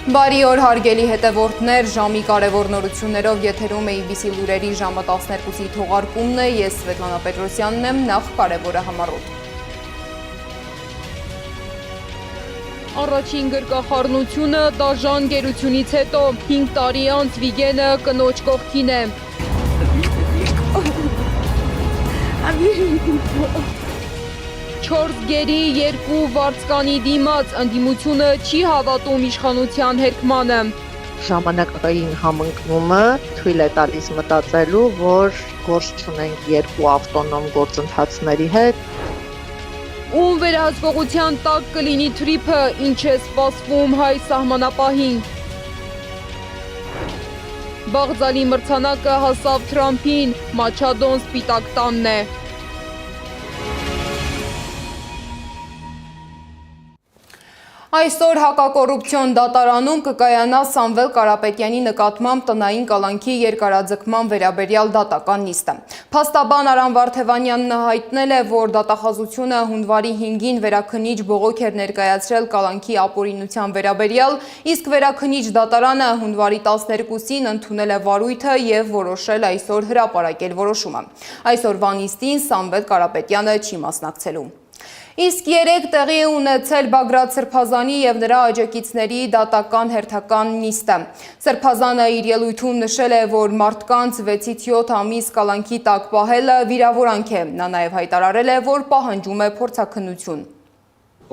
Բարի օր հարգելի հետևորդներ, ժամի կարևոր նորություններով եթերում է IBC լուրերի ժամը 12-ի թողարկումն է, ես Սվետլանա Պետրոսյանն եմ, նախ կարևորը համառոտ։ Առաջին գրկախառնությունը դաժան գերությունից հետո 5 տարի անց Վիգենը կնոջ կողքին է։ 4 գերի 2 վարձկանի դիմաց ընդդիմությունը չի հավատում իշխանության հերկմանը։ Ժամանակային համընկնումը թույլ է տալիս մտածելու, որ գործ չունենք 2 ավտոնոմ գործընթացների հետ։ Ում վերահսկողության տակ կլինի թրիփը, ինչ է սպասվում հայ սահմանապահին։ Բաղձալի մրցանակը հասավ Թրամփին, Մաչադոն սպիտակ տանն է։ Այսօր հակակոռուպցիոն դատարանում կկայանա Սամվել Կարապետյանի նկատմամբ տնային կալանքի երկարաձգման վերաբերյալ դատական նիստը։ Փաստաբան Արամ Վարդևանյանն հայտնել է, որ դատախազությունը հունվարի 5-ին վերաքննիչ բողոք էր ներկայացրել կալանքի ապօրինության վերաբերյալ, իսկ վերաքննիչ դատարանը հունվարի 12-ին ընդունել է վարույթը եւ որոշել այսօր հրապարակել որոշումը։ Այսօրվա նիստին Սամվել Կարապետյանը չի մասնակցելու։ Իսկ երեկ տեղի է ունեցել Բագրատ Սրբազանի եւ նրա աջակիցների դատական հերթական նիստը։ Սրբազանը իր ելույթում նշել է, որ մարդկանց 6-ից 7 ամիս կալանքի տակ պահելը վիրավորանք է։ Նա նաեւ հայտարարել է, որ պահանջում է փորձաքննություն։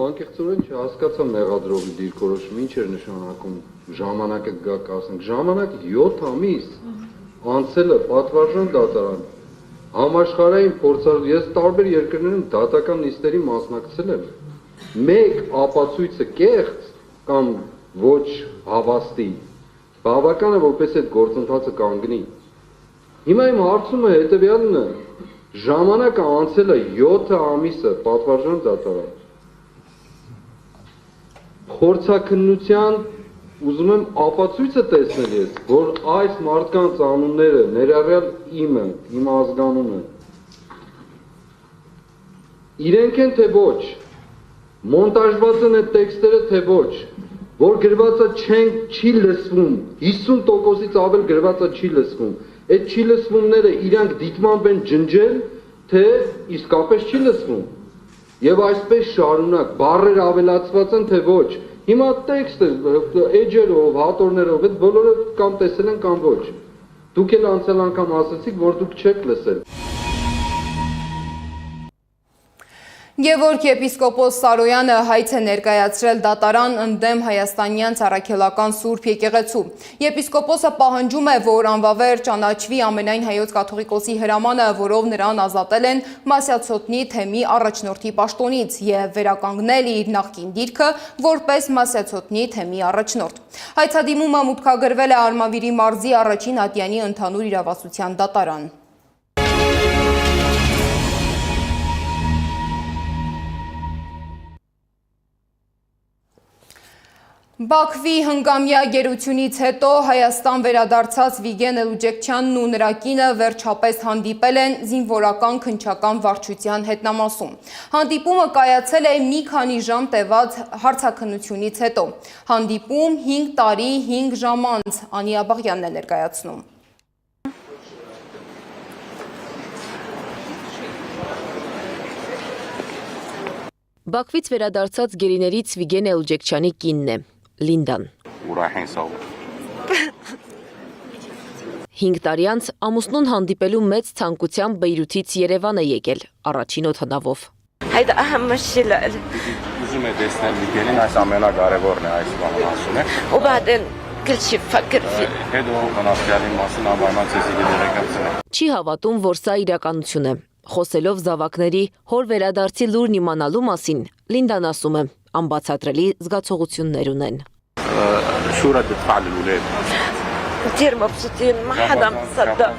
Անկեղծորեն չհասկացա մեղադրողի դիրքորոշումը ինչ էր նշանակում ժամանակը գաք ասենք ժամանակ 7 ամիս անցել է պատվարժան դատարան Համաշխարհային փորձարար ես տարբեր երկրներում դատական նիստերի մասնակցել եմ։ Մեկ ապացույցը կեղծ կամ ոչ հավաստի բավական է որպես այդ գործընթացը կանգնի։ Հիմա իմ հարցումը հետևյալն է. ժամանակը անցել է 7 ամիսը պատվարժան դատարան։ Փորձաքննության ուզում եմ ապացույցը տեսնել ես, որ այս մարդկանց անունները ներառյալ իմը, իմ ազգանունը իրենք են թե ոչ, մոնտաժված են այդ տեքստերը թե ոչ, որ գրվածը չի լսվում, 50%-ից ավել գրվածը չի լսվում, այդ չի լսվումները իրանք դիտմամբ են ջնջել, թե իսկապես չի լսվում, եւ այսպես շարունակ, բառեր ավելացված են թե ոչ, հիմա տեքստը, էջերով, հատորներով, այդ բոլորը կամ տեսել են կամ ոչ, դուք էլ անցյալ անգամ ասացիք, որ դուք չեք լսել։ Գևորգ եպիսկոպոս Սարոյանը հայց է ներկայացրել դատարան ընդդեմ հայաստանյան Սարաքելական Սուրբ եկեղեցու։ Եպիսկոպոսը պահանջում է, որ անվավեր ճանաչվի ամենայն հայոց կաթողիկոսի հրամանը, որով նրան ազատել են Մասյացոտնի թեմի առաջնորդի պաշտոնից եւ վերականգնել իր նախկին դիրքը որպես Մասյացոտնի թեմի առաջնորդ։ Հայցադիմումը մուտքագրվել է Արմավիրի մարզի առաջին ատյանի ընդհանուր իրավասության դատարան։ Բաքվի հնգամյա գերությունից հետո Հայաստան վերադարձած Վիգեն Էլուջեկչյանն ու նրա կինը վերջապես հանդիպել են զինվորական քննչական վարչության հետնամասում։ Հանդիպումը կայացել է մի քանի ժամ տևած հարցաքննությունից հետո։ Հանդիպում 5 տարի 5 ժամ անց Անի Աբաղյանն է ներկայացնում։ Բաքվից վերադարձած գերիներից Վիգեն Էլուջեկչյանի կինն է։ Լինդան։ 5 տարի անց ամուսնուն հանդիպելու մեծ ցանկությամբ Բեյրութից Երևան է եկել առաջին օդանավով։ Ուզում է տեսնել Վիգենին, այս ամենակարևորն է այս բանը ասում է։ Հետո բանասկալի մասին անպայման ցեսի դերակացնի։ Չի հավատում, որ սա իրականություն է։ Խոսելով զավակների հոր վերադարձի լուրն իմանալու մասին, Լինդան ասում է, անբացատրելի զգացողություններ ունեն։ شو ردة فعل الولاد؟ كثير مبسوطين ما حدا مصدق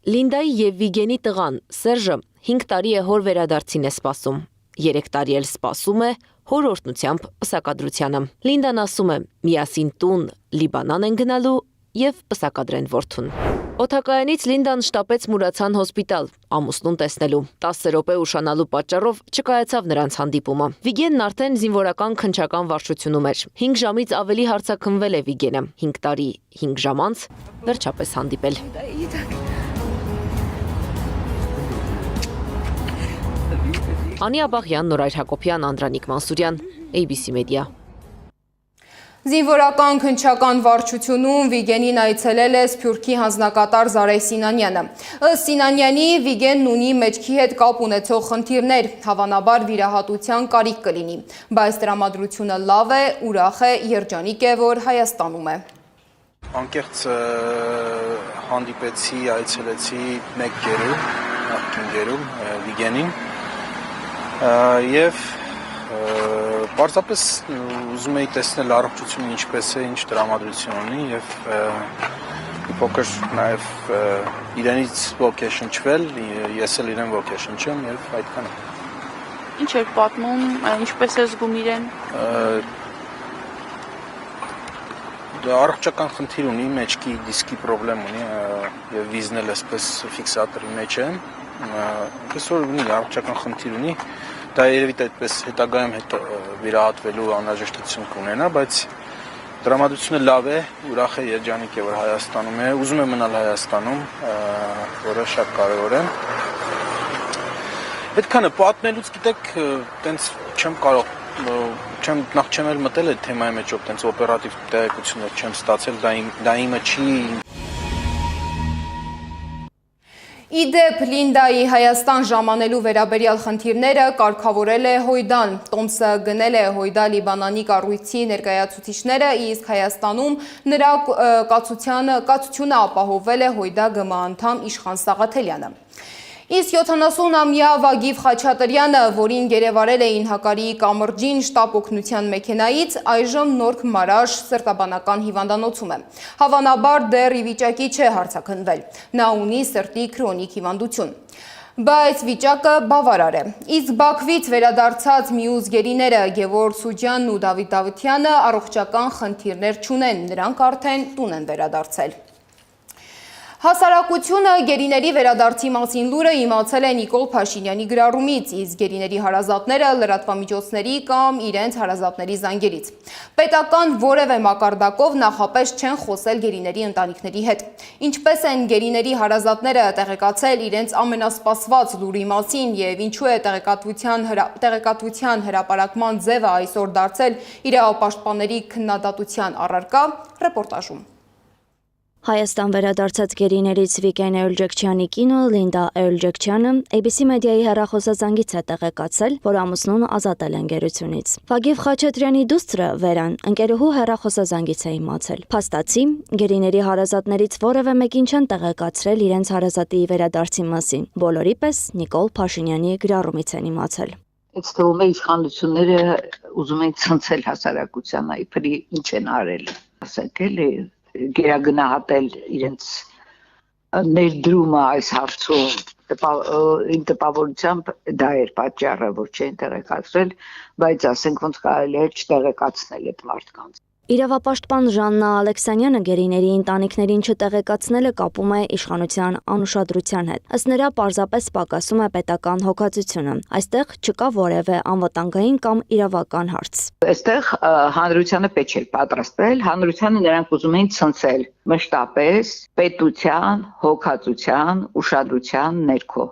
Լինդայի եւ Վիգենի տղան Սերժը 5 տարի է հոր վերադարձին է սպասում։ 3 տարի էլ սպասում է հոր օրհնությամբ պսակադրությանը։ Լինդան ասում է, միասին տուն Լիբանան են գնալու եւ պսակադրեն որդուն։ Օթակայանից Լինդան շտապեց Մուրացան հոսպիտալ ամուսնուն տեսնելու։ 10 րոպե ուշանալու պատճառով չկայացավ նրանց հանդիպումը։ Վիգենն արդեն զինվորական քննչական վարչությունում էր։ 5 ժամից ավելի հարցաքննվել է Վիգենը։ 5 տարի 5 ժամ անց վերջապես հանդիպել։ Անի Աբաղյան, Նորայր Հակոբյան, Անդրանիկ Մանսուրյան, ABC Media։ Զինվորական քննչական վարչությունում Վիգենին այցելել է Սփյուռքի հանձնակատար Զարեհ Սինանյանը։ Ըստ Սինանյանի, Վիգենն ունի մեջքի հետ կապ ունեցող խնդիրներ, հավանաբար վիրահատության կարիք կլինի, բայց տրամադրությունը լավ է, ուրախ է, երջանիկ է, որ Հայաստանում է։ Անկեղծ հանդիպեցի, այցելեցի մեկ գերու, նախկին գերու Վիգենին եւ պարզապես ուզում էի տեսնել առողջությունը ինչպես է, ինչ տրամադրություն ունի եւ մի փոքր նաեւ իրենից ոգեշնչվել, ես էլ իրեն ոգեշնչեմ եւ այդքանը։ Ինչ եք պատմում, ինչպես է զգում իրեն։ Առողջական խնդիր ունի, մեջքի դիսկի խնդրեմ ունի եւ վիզն էլ այսպես ֆիքսատորի մեջ է։ Այսօր ունի առողջական խնդիր ունի, դա երևի այդպես հետագայում վիրահատվելու անհրաժեշտություն կունենա, բայց տրամադրությունը լավ է, ուրախ է, երջանիկ է, որ Հայաստանում է, ուզում է մնալ Հայաստանում, որը շատ կարևոր է։ Այդքանը պատմելուց գիտեք, տենց չեմ կարող, նախ չեմ էլ մտել այդ թեմայի մեջ, տենց օպերատիվ տեղեկություններ չեմ ստացել, դա իմը չի։ Իդեպ Լինդայի Հայաստան ժամանելու վերաբերյալ խնդիրները կարգավորել է Հոյդան։ Տոմսը գնել է Հոյդա Լիբանանի կառույցի ներկայացուցիչները, իսկ Հայաստանում նրա կացությունը ապահովվել է Հոյդա ԳՄ անդամ Իշխան Սաղաթելյանը։ Իսկ 70-ամյա Վագիվ Խաչատրյանը, որին գերեվարել էին Հակարիի կամրջին շտապ օգնության մեքենայից, այժմ Նորք Մարաշ սրտաբանական հիվանդանոցում է։ Հավանաբար դեռ ի վիճակի չէ հարցաքննվել։ Նա ունի սրտի քրոնիկ հիվանդություն։ Բայց վիճակը բավարար է։ Իսկ Բաքվից վերադարձած մյուս գերիները Գևորգ Սուջյանն ու Դավիթ Դավթյանը առողջական խնդիրներ չունեն, նրանք արդեն տուն են վերադարձել։ Հասարակությունը գերիների վերադարձի մասին լուրը իմացել է Նիկոլ Փաշինյանի գրառումից, իսկ գերիների հարազատները լրատվամիջոցների կամ իրենց հարազատների զանգերից։ Պետական որևէ մակարդակով նախապես չեն խոսել գերիների ընտանիքների հետ։ Ինչպես են գերիների հարազատները տեղեկացել իրենց ամենասպասված լուրի մասին եւ ինչու է տեղեկատվության հրապարակման ձևը այսօր դարձել իրավապաշտպանների քննադատության առարկա, ռեպորտաժում։ Հայաստան վերադարձած գերիներից Վիգեն Էյուլջեքչյանի կինը Լինդա Էյուլջեքչյանը ABC մեդիայի հեռախոսազանգից է տեղեկացել, որ ամուսնուն ազատել են գերությունից։ Վագիվ Խաչատրյանի դուստրը Վերան ընկերուհու հեռախոսազանգից է իմացել։ Փաստացի, գերիների հարազատներից որևէ մեկին չեն տեղեկացրել իրենց հարազատի վերադարձի մասին։ Բոլորի պես Նիկոլ Փաշինյանի գրառումից են իմացել։ It's թվում է իշխանությունները ուզում են ցնցել հասարակությանը, իբրի ինչ են արել։ Ասեք էլի գերագնահատել իրենց ներդրումը այս հարցում իմ տպավորությամբ դա էր պատճառը, որ չեն տեղեկացրել, բայց ասենք ոնց կարելի է չտեղեկացնել այդ մարդկանց։ Իրավապաշտպան Ժաննա Ալեքսանյանը գերիների ընտանիքներին չտեղեկացնելը կապում է իշխանության անուշադրության հետ։ Ըստ նրա պարզապես պակասում է պետական հոգացությունը։ Այստեղ չկա որևէ անվտանգային կամ իրավական հարց։ Այստեղ հանրությանը պետք է պատրաստվել, հանրությանը նրանք ուզում են ցնցել մշտապես պետության, հոգացության, ուշադրության ներքո։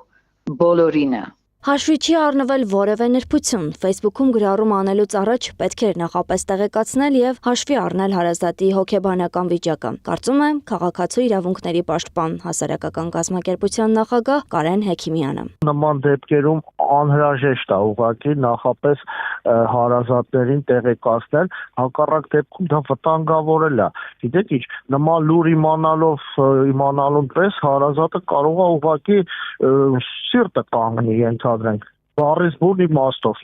Բոլորինը Հաշվի չի առնվել որևէ նրբություն։ Facebook-ում գրառում անելուց առաջ պետք էր նախապես տեղեկացնել եւ հաշվի առնել հարազատի հոգեբանական վիճակը։ Կարծում եմ, քաղաքացու իրավունքների պաշտպան հասարակական կազմակերպության նախագահ Կարեն Հեքիմյանը։ Նման դեպքերում անհրաժեշտ է ուղղակի նախապես հարազատներին տեղեկացնել, հակառակ դեպքում դա վտանգավորել է։ Գիտեք ինչ, նման լուր իմանալուն պես հարազատը կարող է ուղղակի սիրտը կանգնի ենթադրենք, բառից բուն իմաստով,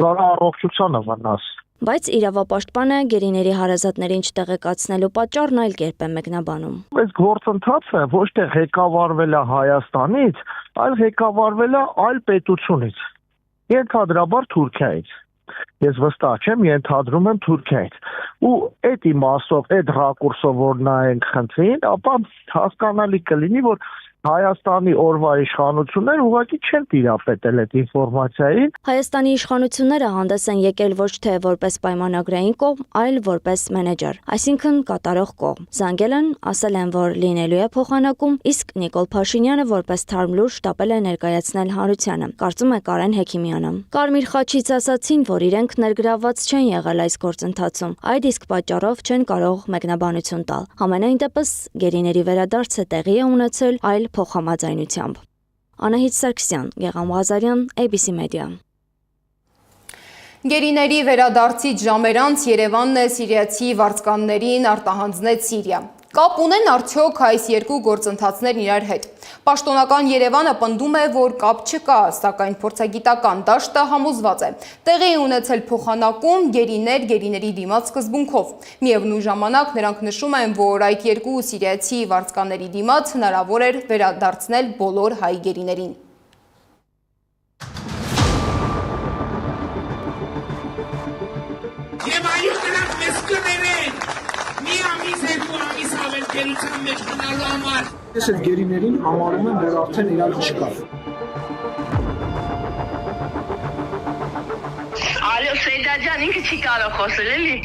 դրա առողջությանը վնաս։ Բայց իրավապաշտպանը գերիների հարազատներին չտեղեկացնելու պատճառն այլ կերպ է մեկնաբանում։ Այս գործընթացը ոչ թե ղեկավարվել է Հայաստանից, այլ ղեկավարվել է այլ պետությունից, ենթադրաբար Թուրքիայից։ Ես վստահ չեմ, ենթադրում եմ Թուրքիայից։ Ու այդ իմաստով, այդ ռակուրսով որ նայենք խնդրին, ապա հասկանալի կլինի, որ Հայաստանի օրվա իշխանությունները ուղղակի չեն տիրապետել այդ ինֆորմացիային։ Հայաստանի իշխանությունները հանդես են եկել ոչ թե որպես պայմանագրային կողմ, այլ որպես մենեջեր, այսինքն կատարող կողմ։ Զանգել են, ասել են, որ լինելու է փոխանակում, իսկ Նիկոլ Փաշինյանը որպես թարմ լուր շտապել է ներկայացնել հանրությանը, կարծում է Կարեն Հեքիմյանը։ Կարմիր խաչից ասացին, որ իրենք ներգրավված չեն եղել այս գործընթացում, այդ իսկ պատճառով չեն կարող մեկնաբանություն տալ։ Համենայն դեպս գերիների վերադարձը տեղի է ունեցել այլ փոխհամաձայնությամբ։ Անահիտ Սարգսյան, Գեղամ Ղազարյան, ABC Media։ Գերիների վերադարձից ժամեր անց Երևանն է սիրիացի վարձկաններին արտահանձնեց Սիրիա։ Կապ ունեն արդյոք այս երկու գործընթացներն իրար հետ։ Պաշտոնական Երևանը պնդում է, որ կապ չկա, սակայն փորձագիտական դաշտը համոզված է։ Տեղի ունեցել փոխանակում գերիների դիմաց սկզբունքով։ Միևնույն ժամանակ նրանք նշում են, որ այդ երկու սիրիացի վարձկանների դիմաց հնարավոր էր վերադարձնել բոլոր հայ գերիներին։ Եվ այո նրանք մեզ կներեն, մի ամիս երկու ամիս ավել գերության մեջ գնալու համար։ Ես այդ գերիներին համարում եմ, որ արդեն իրանք չկար։ Ալո Սեյդաջան ինքը չի կարող խոսել էլի։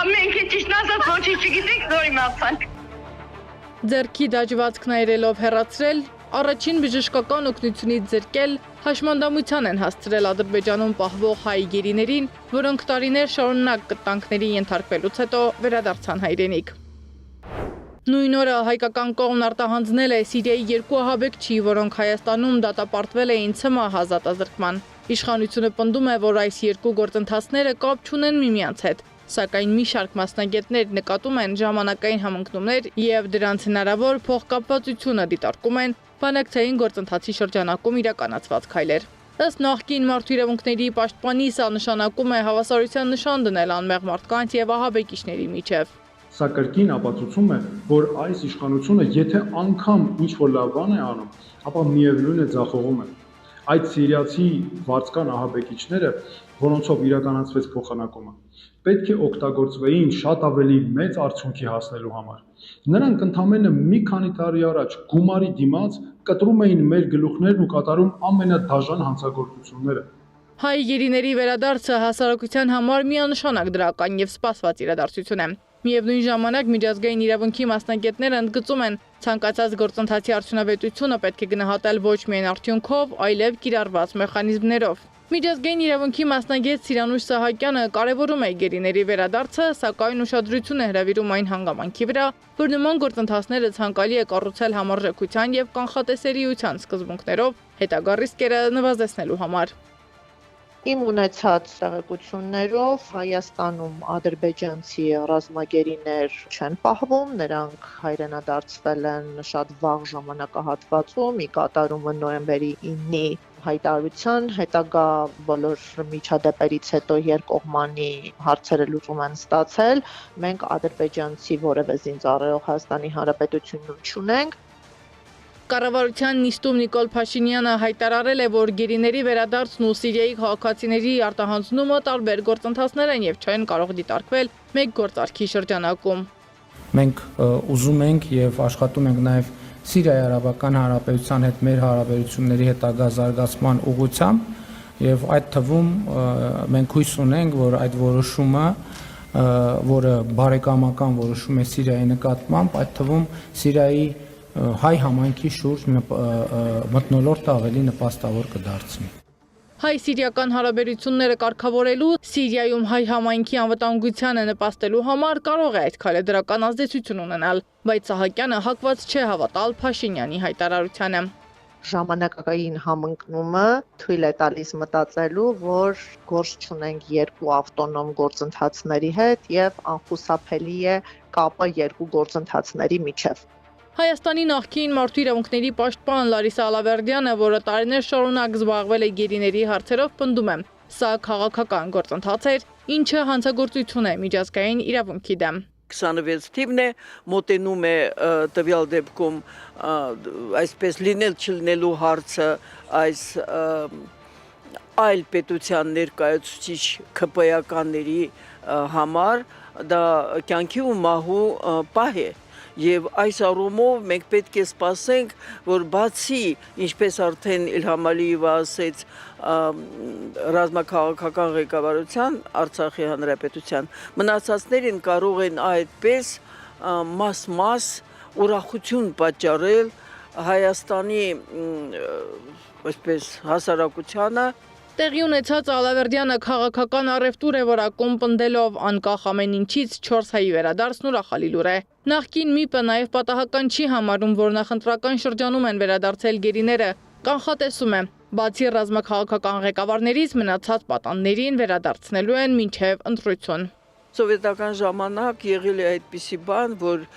Ամենքը ճիշտ ասած ոչինչ չգիտենք, նոր իմացանք։ Ձեռքի դաջվածքն այրելով հեռացրել, առաջին բժշկական օգնությունից զրկել, հաշմանդամության են հասցրել Ադրբեջանում պահվող հայ գերիներին, որոնք տարիներ շարունակ կտանքների ենթարկվելուց հետո վերադարձան հայրենիք։ Նույն օրը հայկական կողմն արտահանձնել է Սիրիայի երկու ահաբեկչի, որոնք Հայաստանում դատապարտվել էին ՑՄ ազատազրկման։ Իշխանությունը պնդում է, որ այս երկու գործընթացները կապ չունեն միմյանց հետ, սակայն մի շարք մասնագետներ նկատում են ժամանակային համընկնումներ եւ դրանց հնարավոր փոխկապվածությունը դիտարկում են բանակցային գործընթացի շրջանակում իրականացված քայլեր։ Ըստ նախկին մարդու իրավունքների պաշտպանի սա նշանակում է հավասարության նշան դնել անմեղ մարդկանց եւ ահաբեկիչների միջև։ Սա կրկին ապացուցում է, որ այս իշխանությունը եթե անգամ ինչ-որ լավ բան է անում, ապա միևնույն է ձախողում է։ Այդ սիրիացի վարձկան ահաբեկիչները, որոնցով իրականացվեց փոխանակումը, պետք է օգտագործվեին շատ ավելի մեծ արդյունքի հասնելու համար։ Նրանք ընդամենը մի քանի տարի առաջ գումարի դիմաց կտրում էին մեր գլուխներն ու կատարում ամենադաժան հանցագործությունները։ Հայ գերիների վերադարձը հասարակության համար միանշանակ դրական եւ սպասված իրադարձություն է։ Միևնույն ժամանակ միջազգային իրավունքի մասնագետները ընդգծում են, ցանկացած գործընթացի արդյունավետությունը պետք է գնահատել ոչ միայն արդյունքով, այլև կիրառված մեխանիզմներով։ Միջազգային իրավունքի մասնագետ Սիրանուշ Սահակյանը կարևորում է գերիների վերադարձը, սակայն ուշադրություն է հրավիրում այն հանգամանքի վրա, որ նման գործընթացները ցանկալի է կառուցել համարժեքության եւ կանխատեսելիության սկզբունքներով հետագա ռիսկերը նվազեցնելու համար։ Իմ ունեցած տեղեկություններով Հայաստանում ադրբեջանցի ռազմագերիներ չեն պահվում, նրանք հայրենադարձվել են շատ վաղ ժամանակահատվածում, ի կատարումը նոյեմբերի 9-ի հայտարարության, հետագա բոլոր միջադեպերից հետո երկկողմանի հարցերը լուծում են ստացել, մենք ադրբեջանցի որևէ զինծառայող Հայաստանի Հանրապետությունում չունենք։ Կառավարության նիստում Նիկոլ Փաշինյանը հայտարարել է, որ գերիների վերադարձն ու Սիրիայի քաղաքացիների արտահանձնումը տարբեր գործընթացներ են եւ չեն կարող դիտարկվել մեկ գործարքի շրջանակում։ Մենք ուզում ենք եւ աշխատում ենք նաեւ Սիրիայի Արաբական Հանրապետության հետ մեր հարաբերությունների հետագա զարգացման ուղղությամբ եւ այդ թվում մենք հույս ունենք, որ այդ որոշումը, որը բարեկամական որոշում է Սիրիայի նկատմամբ, այդ թվում Սիրիայի հայ համայնքի շուրջ մթնոլորտը ավելի նպաստավոր կդարձնի։ Հայ-սիրիական հարաբերությունները կարգավորելու, Սիրիայում հայ համայնքի անվտանգությանը նպաստելու համար կարող է այդ քայլը դրական ազդեցություն ունենալ, բայց Սահակյանը հակված չէ հավատալ Փաշինյանի հայտարարությանը։ Ժամանակային համընկնումը թույլ է տալիս մտածելու, որ գործ չունենք երկու ավտոնոմ գործընթացների հետ եւ անխուսափելի է կապը երկու գործընթացների միջև։ Հայաստանի նախկին մարդու իրավունքների պաշտպան Լարիսա Ալավերդյանը, որը տարիներ շարունակ զբաղվել է գերիների հարցերով, պնդում է, սա քաղաքական գործընթաց էր, ինչը հանցագործություն է միջազգային իրավունքի դեմ։ 26 թիվն է, մոտենում է տվյալ դեպքում այսպես լինել չլինելու հարցը այս այլ պետության ներկայացուցիչ ԿՊ-ականների համար դա կյանքի ու մահու պահ է։ Եվ այս առումով մենք պետք է սպասենք, որ բացի, ինչպես արդեն Իլհամ Ալիևը ասեց, ռազմաքաղաքական ղեկավարության Արցախի հանրապետության, մնացածներին կարող են այդպես մաս-մաս ուրախություն պատճառել Հայաստանի այսպես հասարակությանը։ Տեղի ունեցած Ալավերդյանը քաղաքական առևտուր է որակում պնդելով անկախ ամեն ինչից 4 հայի վերադարձն ուրախալի լուր է։ Նախկին ՄԻՊ-ը նաև պատահական չի համարում, որ նախընտրական շրջանում են վերադարձել գերիները, կանխատեսում է։ Բացի ռազմաքաղաքական ղեկավարներից մնացած պատաններին վերադարձնելու են մինչև ընտրություն։ Սովետական ժամանակ եղել է այդպիսի բան, որ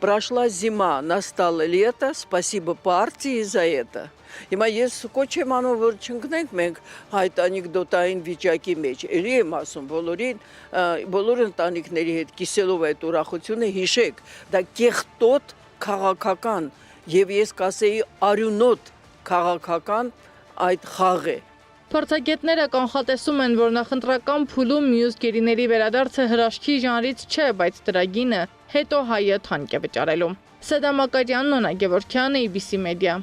прошла зима, настало лето, спасибо партии за это։ Հիմա ես կոչ եմ անում, որ չընկնենք մենք այդ անեկդոտային վիճակի մեջ։ Էլի եմ ասում բոլոր ընտանիքների հետ կիսելով այդ ուրախությունը հիշեք, դա կեղտոտ քաղաքական եւ ես կասեի արյունոտ քաղաքական այդ խաղ է։ Փորձագետները կանխատեսում են, որ նախընտրական փուլում մյուս գերիների վերադարձը հրաշքի ժանրից չէ, բայց դրա գինը հետո հայը թանկ է վճարելու։ Սեդա Մակարյան, Նոնա Գևորգյան, ABC Media։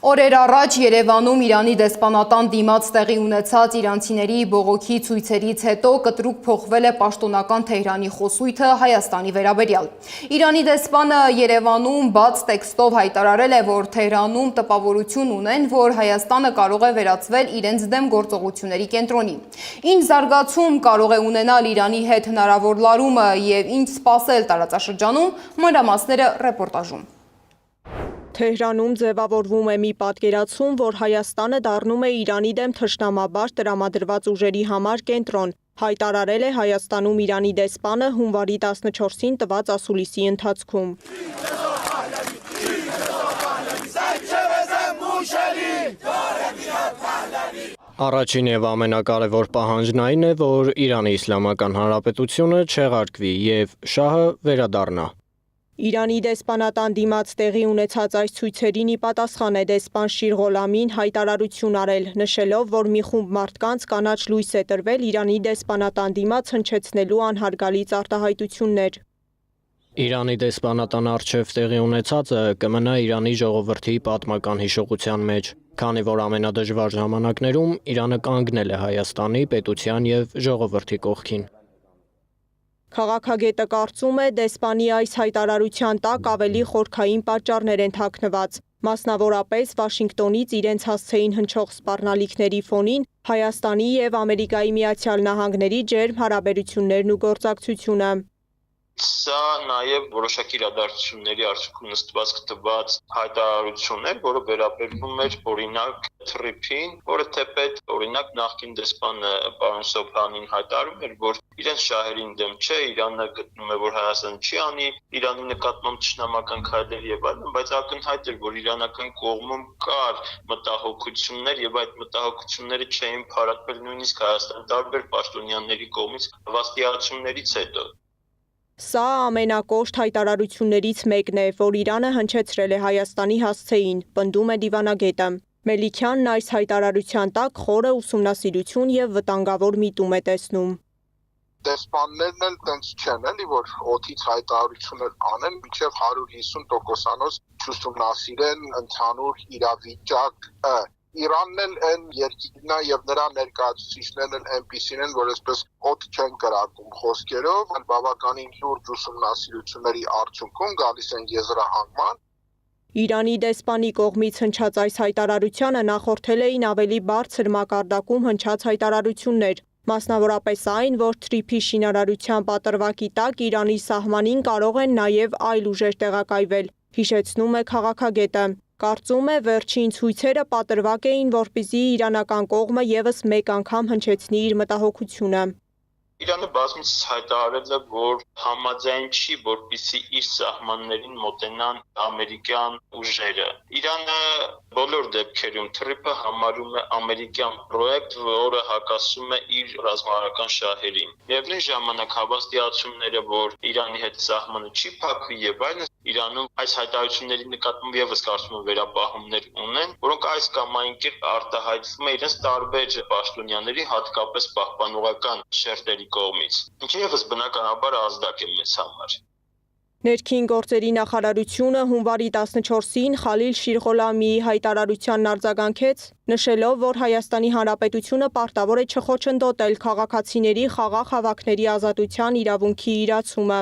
Օրեր առաջ Երևանում Իրանի դեսպանատան դիմաց տեղի ունեցած իրանցիների բողոքի ցույցերից հետո կտրուկ փոխվել է պաշտոնական Թեհրանի խոսույթը Հայաստանի վերաբերյալ։ Իրանի դեսպանը Երևանում բաց տեքստով հայտարարել է, որ Թեհրանում տպավորություն ունեն, որ Հայաստանը կարող է վերածվել իրենց դեմ գործողությունների կենտրոնի։ Ինչ զարգացում կարող է ունենալ Իրանի հետ հնարավոր լարումը եւ ինչ սպասել տարածաշրջանում, մանրամասները ռեպորտաժում։ Թեհրանում ձևավորվում է մի պատկերացում, որ Հայաստանը դառնում է Իրանի դեմ թշնամաբար տրամադրված ուժերի համար կենտրոն, հայտարարել է Հայաստանում Իրանի դեսպանը հունվարի 14-ին տված ասուլիսի ընթացքում։ Առաջին եւ ամենակարևոր պահանջն այն է, որ Իրանի Իսլամական Հանրապետությունը չեղարկվի եւ շահը վերադառնա։ Իրանի դեսպանատան դիմաց տեղի ունեցած այս ցույցերին ի պատասխան է դեսպան Շիր Ղոլամին հայտարարություն արել, նշելով, որ մի խումբ մարդկանց կանաչ լույս է տրվել Իրանի դեսպանատան դիմաց հնչեցնելու անհարգալից արտահայտություններ։ Իրանի դեսպանատան առջև տեղի ունեցածը կմնա Իրանի ժողովրդի պատմական հիշողության մեջ, քանի որ ամենադժվար ժամանակներում Իրանը կանգնել է Հայաստանի պետության եւ ժողովրդի կողքին։ Քաղաքագետը կարծում է, դեսպանի այս հայտարարության տակ ավելի խորքային պատճառներ են թաքնված, մասնավորապես Վաշինգտոնից իրենց հասցեին հնչող սպառնալիքների ֆոնին Հայաստանի եւ Ամերիկայի Միացյալ Նահանգների ջերմ հարաբերություններն ու գործակցությունը։ Սա նաև որոշակի իրադարձությունների արդյունքում նստված կտված հայտարարություն էր, որը վերաբերվում էր օրինակ թրիփին, որը թեպետ օրինակ նախկին դեսպանը պարոն Սոփյանին հայտարարում էր, որ իրենց շահերին դեմ չէ, Իրանը գտնում է, որ Հայաստանը չի անի Իրանի նկատմամբ թշնամական քայլեր եւ այլն, բայց ակնհայտ էր, որ իրանական կողմում կար մտահոգություններ եւ այդ մտահոգությունները չէին փարատվել նույնիսկ Հայաստանի տարբեր պաշտոնյաների կողմից վաստիացումներից հետո։ Սա ամենակոշտ հայտարարություններից մեկն է, որ Իրանը հնչեցրել է Հայաստանի հասցեին, պնդում է դիվանագետը։ Մելիքյանն այս հայտարարության տակ խորը ուսումնասիրություն եւ վտանգավոր միտում է տեսնում։ Դեսպաններն էլ տենց չեն, էլի, որ օդից հայտարարություններ անեն, մինչև 150%-անոց չուսումնասիրեն ընդհանուր իրավիճակը։ Իրանն էլ այն երկիրն է եւ նրա ներկայացուցիչներն էլ այնպիսին են, որ այսպես օդ չեն կրակում խոսքերով, այլ բավականին լուրջ ուսումնասիրությունների արդյունքում գալիս են եզրահանգման։ Իրանի դեսպանի կողմից հնչած այս հայտարարությանը նախորդել էին ավելի բարձր մակարդակում հնչած հայտարարություններ, մասնավորապես այն, որ թրիփի շինարարության պատրվակի տակ Իրանի սահմանին կարող են նաև այլ ուժեր տեղակայվել, հիշեցնում է քաղաքագետը։ Կարծում է վերջին ցույցերը պատրվակ էին, որպեսզի իրանական կողմը եւս մեկ անգամ հնչեցնի իր մտահոգությունը։ Իրանը բազմիցս հայտարարել է, որ համաձայն չի, որպեսզի իր սահմաններին մոտենան ամերիկյան ուժերը։ Իրանը Բոլոր դեպքերում թրիփը համարում է ամերիկյան պրոյեկտ, որը հակասում է իր ռազմավարական շահերին։ Միևնույն ժամանակ հավաստիացումները, որ Իրանի հետ սահմանը չի փակվի եւ այլն, Իրանում այս հայտարարությունների նկատմամբ եւս կարծում եմ վերապահումներ ունեն, որոնք այս կամ այն կերպ արտահայտվում է իրենց տարբեր պաշտոնյաների, հատկապես պահպանողական շերտերի կողմից, ինչը եւս բնականաբար ազդակ է մեզ համար։ Ներքին գործերի նախարարությունը հունվարի 14-ին Խալիլ Շիրղոլամիի հայտարարությանն արձագանքեց, նշելով, որ Հայաստանի Հանրապետությունը պարտավոր է չխոչընդոտել քաղաքացիների խաղաղ հավաքների ազատության իրավունքի իրացումը։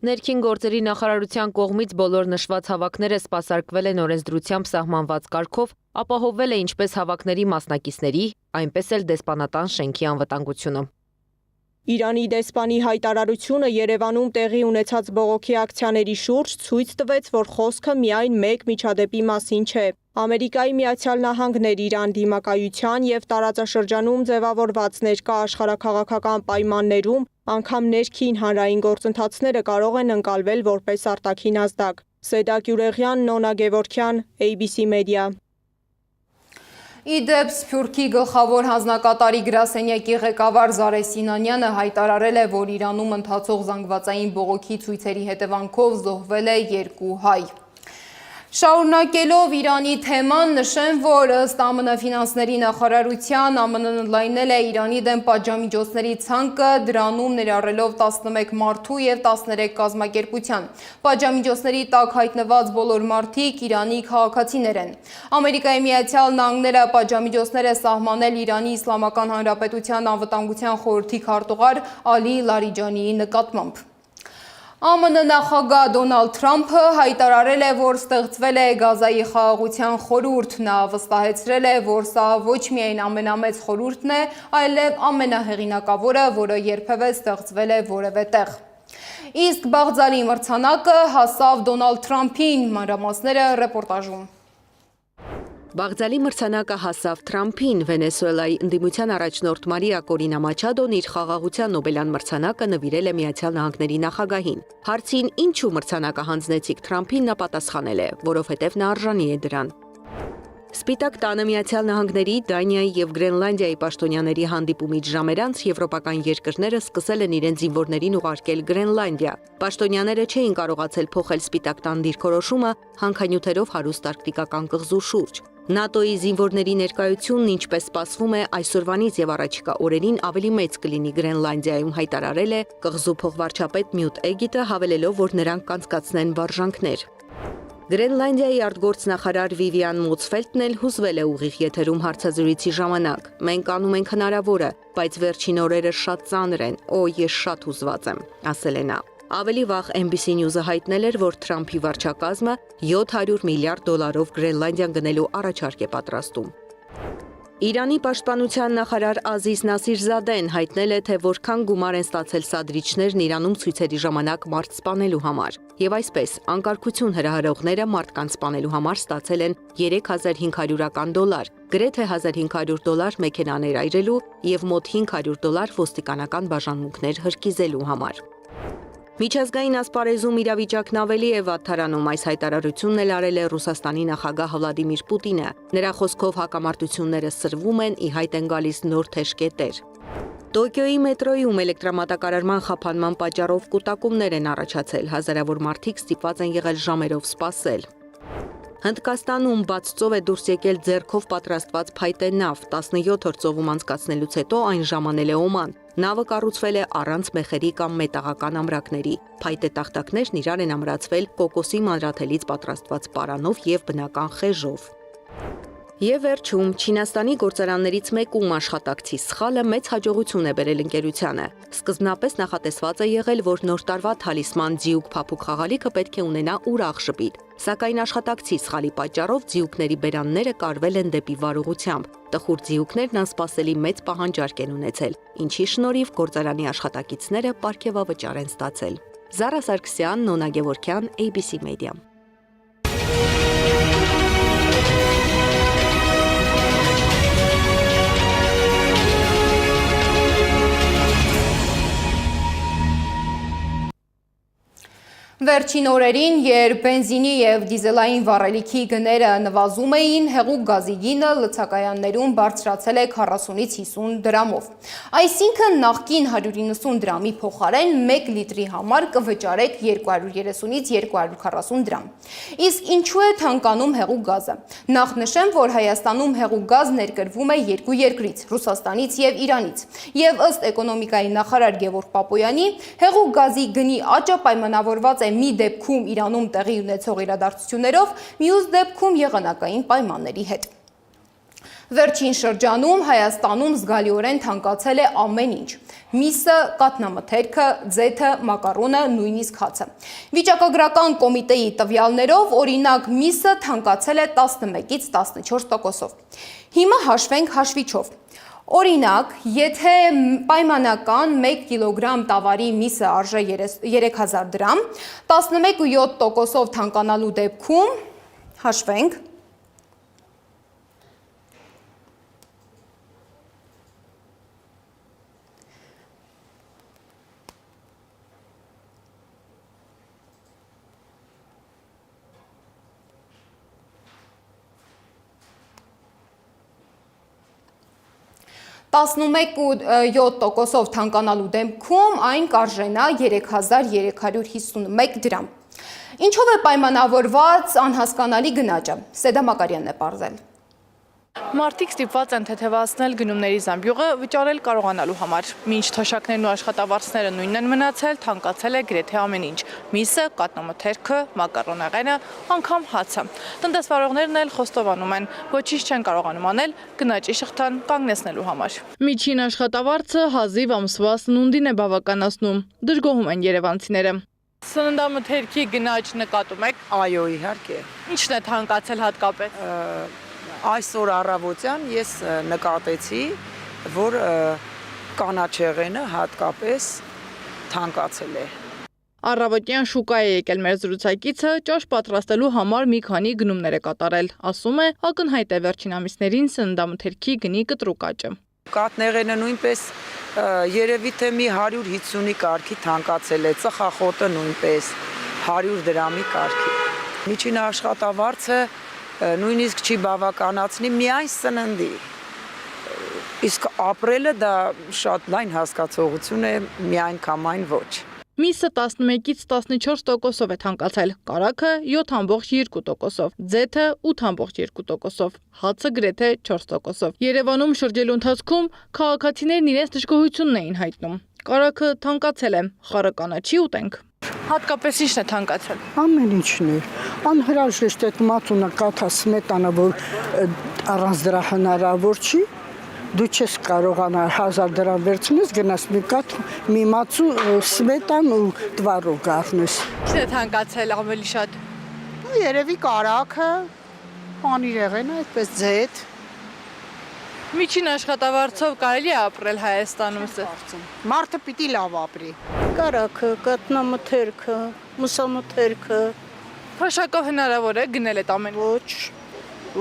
Ներքին գործերի նախարարության կողմից բոլոր նշված հավաքները սպասարկվել են օրենսդրությամբ սահմանված կարգով, ապահովվել է ինչպես հավաքների մասնակիցների, այնպես էլ դեսպանատան շենքի անվտանգությունը։ Իրանի դեսպանի հայտարարությունը Երևանում տեղի ունեցած բողոքի ակցիաների շուրջ ցույց տվեց, որ խոսքը միայն մեկ միջադեպի մասին չէ։ Ամերիկայի Միացյալ Նահանգներ Իրան դիմակայության եւ տարածաշրջանում ձևավորված ներկա աշխարհաքաղաքական պայմաններում անգամ ներքին հանրային գործընթացները կարող են ընկալվել որպես արտաքին ազդակ։ Սեդակ Յուրեղյան, Նոնա Գևորքյան, ABC Media։ Իդեպ Սփյուռքի գլխավոր հանձնակատարի գրասենյակի ղեկավար Զարե Սինանյանը հայտարարել է, որ Իրանում ընթացող զանգվածային բողոքի ցույցերի հետևանքով զոհվել է 2 հայ։ Շարունակելով Իրանի թեման, նշեմ, որ ըստ ԱՄՆ ֆինանսների նախարարության ԱՄՆ-ն ընդլայնել է Իրանի դեմ պատժամիջոցների ցանկը, դրանում ներառելով 11 մարդու եւ 13 կազմակերպության։ Պատժամիջոցների տակ հայտնված բոլոր մարդիկ Իրանի քաղաքացիներ են։ Ամերիկայի Միացյալ Նահանգները պատժամիջոցներ է սահմանել Իրանի Իսլամական Հանրապետության անվտանգության խորհրդի քարտուղար Ալի Լարիջանիի նկատմամբ։ ԱՄՆ նախագահ Դոնալդ Թրամփը հայտարարել է, որ ստեղծվել է Գազայի խաղաղության խորհուրդ։ Նա վստահեցրել է, որ սա ոչ միայն ամենամեծ խորհուրդն է, այլև ամենահեղինակավորը, որը երբևէ ստեղծվել է որևէ տեղ։ Իսկ Բաղձալի մրցանակը հասավ Դոնալդ Թրամփին, մանրամասները ռեպորտաժում։ Բաղձալի մրցանակը հասավ Թրամփին, Վենեսուելայի ընդդիմության առաջնորդ Մարիա Կորինա Մաչադոն իր խաղաղության Նոբելյան մրցանակը նվիրել է Միացյալ Նահանգների նախագահին։ Հարցին ինչու մրցանակը հանձնեցիք Թրամփին, նա պատասխանել է, որովհետև նա արժանի է դրան։ Սպիտակ տանը Միացյալ Նահանգների, Դանիայի եւ Գրենլանդիայի պաշտոնյաների հանդիպումից ժամեր անց եվրոպական երկրները սկսել են իրենց զինվորներին ուղարկել Գրենլանդիա։ Պաշտոնյաները չէին կարողացել փոխել Սպիտակ տան դիրքորոշումը հանքանյութերով հարուստ արկտիկական կղզու շուրջ։ ՆԱՏՕ-ի զինվորների ներկայությունն, ինչպես սպասվում է, այսօրվանից եւ առաջիկա օրերին ավելի մեծ կլինի Գրենլանդիայում, հայտարարել է կղզու փոխվարչապետ Նյուտ Էգիտը, հավելելով, որ նրանք կանցկացնեն վարժանքներ։ Գրենլանդիայի արտգործնախարար Վիվիան Մոցֆելտն էլ հուզվել է ուղիղ եթերում հարցազրույցի ժամանակ։ Մենք անում ենք հնարավորը, բայց վերջին օրերը շատ ծանր են, ես շատ հուզված եմ, ասել է նա։ Ավելի վաղ NBC News-ը հայտնել էր, որ Թրամփի վարչակազմը $700 միլիարդ Գրենլանդիան գնելու առաջարկ է պատրաստում։ Իրանի պաշտպանության նախարար Ազիզ Նասիրզադեն հայտնել է, թե որքան գումար են ստացել սադրիչներն Իրանում ցույցերի ժամանակ մարդ սպանելու համար։ Եվ այսպես, անկարգություն հրահրողները մարդկանց սպանելու համար ստացել են $3500, գրեթե $1500 մեքենաներ այրելու եւ մոտ $500 ոստիկանական բաժանմունքներ հրկիզելու համար։ Միջազգային ասպարեզում իրավիճակն ավելի է վատթարանում, այս հայտարարությունն էլ արել է Ռուսաստանի նախագահ Վլադիմիր Պուտինը։ Նրա խոսքով հակամարտությունները սրվում են, ի հայտ են գալիս նոր թեժկետեր։ Տոկիոյի մետրոյում էլեկտրամատակարարման խափանման պատճառով կուտակումներ են առաջացել, հազարավոր մարդիկ ստիպված են եղել ժամերով սպասել։ Հնդկաստանում բաց ծով է դուրս եկել ձեռքով պատրաստված փայտե նավ, 17 օր ծովում անցկացնելուց հետո այն ժամանել է Օման։ Նավը կառուցվել է առանց մեխերի կամ մետաղական ամրակների։ Փայտե տախտակներն իրար են ամրացվել կոկոսի մանրաթելից պատրաստված պարանով եւ բնական խեժով։ Եվ վերջում, Չինաստանի գործարաններից մեկում աշխատակցի սխալը մեծ հաջողություն է բերել ընկերությանը։ Սկզբնապես նախատեսված է եղել, որ նոր տարվա թալիսման ձիուկ փափուկ խաղալիքը պետք է ունենա ուրախ շպիտ, սակայն աշխատակցի սխալի պատճառով ձիուկների բերանները կարվել են դեպի վարողությամբ։ Տխուր ձիուկներն անսպասելի մեծ պահանջարկ են ունեցել, ինչի շնորհիվ գործարանի աշխատակիցները պարգևավճար են ստացել։ Զարա Սարգսյան, Նոնա Գևորքյան, ABC Media։ Վերջին օրերին, երբ բենզինի և դիզելային վառելիքի գները նվազում էին, հեղուկ գազի գինը լցակայաններում բարձրացել է 40-ից 50 դրամով։ Այսինքն նախկին 190 դրամի փոխարեն 1 լիտրի համար կվճարեք 230-ից 240 դրամ։ Իսկ ինչու է թանկանում հեղուկ գազը։ Նախ նշեմ, որ Հայաստանում հեղուկ գազ ներկրվում է երկու երկրից՝ Ռուսաստանից և Իրանից։ Եվ ըստ էկոնոմիկայի նախարար Գևորգ Պապոյանի, հեղուկ գազի գնի աճը պայմանավորված է մի դեպքում Իրանում տեղի ունեցող իրադարձություններով, մյուս դեպքում եղանակային պայմանների հետ։ Վերջին շրջանում Հայաստանում զգալիորեն թանկացել է ամեն ինչ՝ միսը, կաթնամթերքը, ձեթը, մակարոնը, նույնիսկ հացը։ Վիճակագրական կոմիտեի տվյալներով, օրինակ, միսը թանկացել է 11-ից 14%-ով։ Հիմա հաշվենք հաշվիչով։ Օրինակ, եթե պայմանական 1 կիլոգրամ տավարի միսը արժե 3000 դրամ, 11.7%-ով թանկանալու դեպքում, հաշվենք, %11.7%-ով թանկանալու դեպքում այն կարժենա 3351 դրամ։ Ինչով է պայմանավորված անհասկանալի գնաճը։ Սեդա Մակարյանն է պարզել։ Մարդիկ ստիպված են թեթևացնել գնումների զամբյուղը վճարել կարողանալու համար։ Մինչ թոշակներն ու աշխատավարձները նույնն են մնացել, թանկացել է գրեթե ամեն ինչ՝ միսը, կաթնամթերքը, մակարոնեղենը, անգամ հացը։ Տնտեսվարողներն էլ խոստովանում են, ոչինչ չեն կարողանում անել գնաճի շղթան կանգնեցնելու համար։ Միջին աշխատավարձը հազիվ ամսվա սնունդին է բավականացնում, դժգոհում են երևանցիները։ Սննդամթերքի գնաճ նկատում եք։ Այո, իհարկե։ Ինչն է թանկացել հատկապես։ Այսօր առավոտյան ես նկատեցի, որ կանաչեղենը հատկապես թանկացել է։ Առավոտյան շուկա է եկել մեր զրուցակիցը, ճաշ պատրաստելու համար մի քանի գնումներ է կատարել։ Ասում է, ակնհայտ է վերջին ամիսներին սննդամթերքի գնի կտրուկ աճը։ Կաթնեղենը նույնպես երևի թե մի 150-ի կարգի թանկացել է, ծխախոտը նույնպես 100 դրամի կարգի։ Միջին աշխատավարձը նույնիսկ չի բավականացնի միայն սննդի, իսկ ապրելը դա շատ լայն հասկացողություն է, միանգամայն ոչ։ Միսը 11-ից 14%-ով է թանկացել, կարագը 7.2%-ով, ձեթը 8.2%-ով, հացը գրեթե 4%-ով։ Երևանում շրջելու ընթացքում քաղաքացիներն իրենց դժգոհությունն էին հայտնում։ Կարագը թանկացել է, խառը կանաչի ուտենք։ Հատկապես ինչն է թանկացել։ Ամեն ինչն է։ Անհրաժեշտ է մածունը, կաթա, սմետանը, որ առանց դրա հնարավոր չի։ Դու չես կարողանալ 1000 դրամ վերցնես, գնաս մի կաթ, մի մածու սմետան ու տվարով գարնես։ Ինչն է թանկացել ավելի շատ։ Երևի կարագը, պանիրեղենը, այդպես ձեթ։ Միջին աշխատավարձով կարելի է ապրել Հայաստանում սա։ Մարդը պիտի լավ ապրի։ Կարագը, կաթնամթերքը, մսամթերքը։ Թոշակով հնարավոր է գնել այդ ամեն։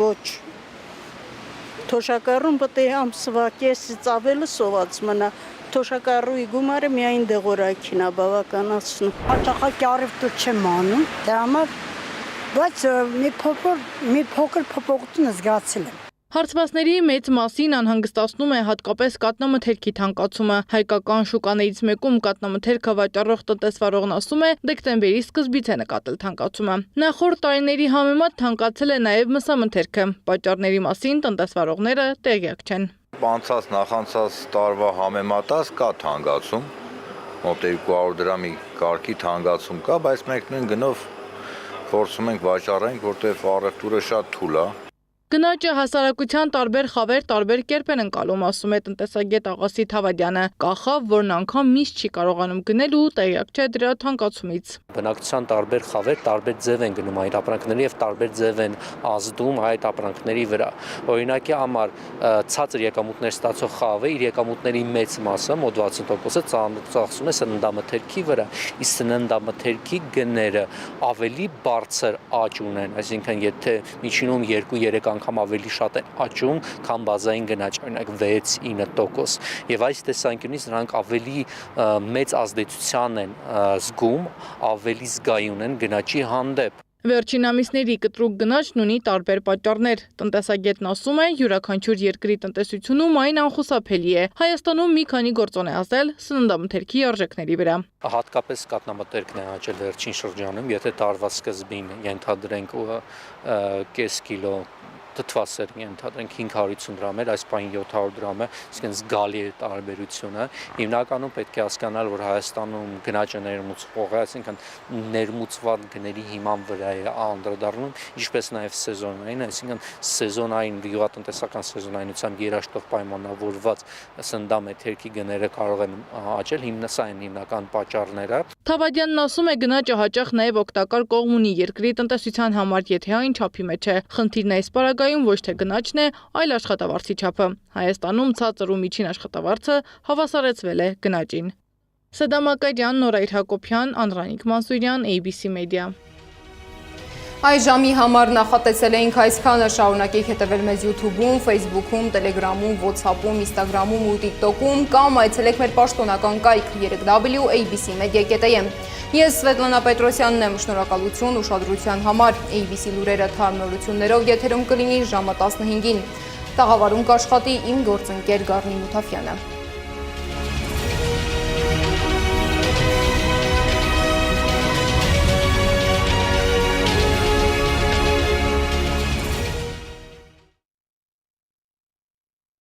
Ոչ։ Թոշակառուն պետք է ամսվա կեսից ավելը սոված մնա։ Թոշակառուի գումարը միայն դեղորայքին է բավականացնում։ Հաճախակի առևտուր չեմ անում, դրա համար, բայց մի փոքր փոփոխություն զգացել եմ։ Հարցվածների մեծ մասին անհանգստացնում է հատկապես կաթնամթերքի թանկացումը։ Հայկական շուկաներից մեկում կաթնամթերքը վաճառող տնտեսվարողն ասում է, դեկտեմբերի սկզբից է նկատել թանկացումը։ Նախորդ տարիների համեմատ թանկացել է նաև մսամթերքը։ Պատճառների մասին տնտեսվարողները տեղյակ չեն։ Նախանցած տարվա համեմատած կա թանկացում, մոտ 200 դրամի կարգի թանկացում կա, բայց մենք նույն գնով փորձում ենք վաճառենք, որտեղ առևտուրը շատ թույլ է։ Գնաճը հասարակության տարբեր խավեր տարբեր կերպ են ընկալում, ասում է տնտեսագետ Աղասիթ Հավադյանը։ Կա խավ, որն անգամ միս չի կարողանում գնել ու տեղյակ չէ դրա թանկացումից։ Բնակչության տարբեր խավեր տարբեր ձև են գնում այդ ապրանքների եւ տարբեր ձև են ազդում այդ ապրանքների վրա։ Օրինակի համար ցածր եկամուտներ ստացող խավը իր եկամուտների մեծ մասը, մոտ 60%-ը ծախսում է սննդամթերքի վրա, իսկ սննդամթերքի գները ավելի բարձր աճ ունեն, այսինքն եթե միջինում 2-3 անգամ ավելի շատ են աճում, քան բազային գնաճ, օրինակ 6-9%։ Եվ այս տեսանկյունից նրանք ավելի մեծ ազդեցության են զգում, ավելի զգայուն են գնաճի հանդեպ։ Վերջին ամիսների կտրուկ գնաճն ունի տարբեր պատճառներ։ Տնտեսագետն ասում է, յուրաքանչյուր երկրի տնտեսությունում այն անխուսափելի է։ Հայաստանում մի քանի գործոն է ասել սննդամթերքի արժեքների վրա։ Հատկապես կատնամթերքն է աճել վերջին շրջանում, եթե տարվա սկզբին ենթադրենք կես կիլո թթվասեր ենթադրենք 550 դրամ էր, այս պահին 700 դրամ է, այսինքն զգալի է տարբերությունը։ Հիմնականում պետք է հասկանալ, որ Հայաստանում գնաճը ներմուծվող է, այսինքն ներմուծված գների հիման վրա է անդրադառնում, ինչպես նաև սեզոնային, այսինքն սեզոնային գյուղատնտեսական սեզոնայնությամբ երաշտով պայմանավորված սննդամթերքի գները կարող են աճել, սա են հիմնական պատճառները։ Թավադյանն ասում է, գնաճը հաճախ նաև օգտակար կողմ ունի երկրի տնտեսության համար, եթե այն չափի մեջ է։ Խնդիրն այս պարագայում ոչ թե գնաճն է, այլ աշխատավարձի չափը։ Հայաստանում ցածր ու միջին աշխատավարձը հավասարեցվել է գնաճին։ Սադամ Ակարյան, Նորայր Հակոբյան, Անդրանիկ Մանսուրյան, ABC Media։ Այս ժամի համար նախատեսել էինք այսքանը, շարունակեք հետևել մեզ YouTube-ում, Facebook-ում, Telegram-ում, WhatsApp-ում, Instagram-ում ու TikTok-ում կամ այցելեք մեր պաշտոնական կայք www.abcmedia.am։ Ես Սվետլանա Պետրոսյանն եմ, շնորհակալություն ուշադրության համար։ ABC լուրերը թարմնորություններով եթերում կլինի ժամը 15-ին։ Տաղավարում կաշխատի իմ գործընկեր Գառնի Մութաֆյանը։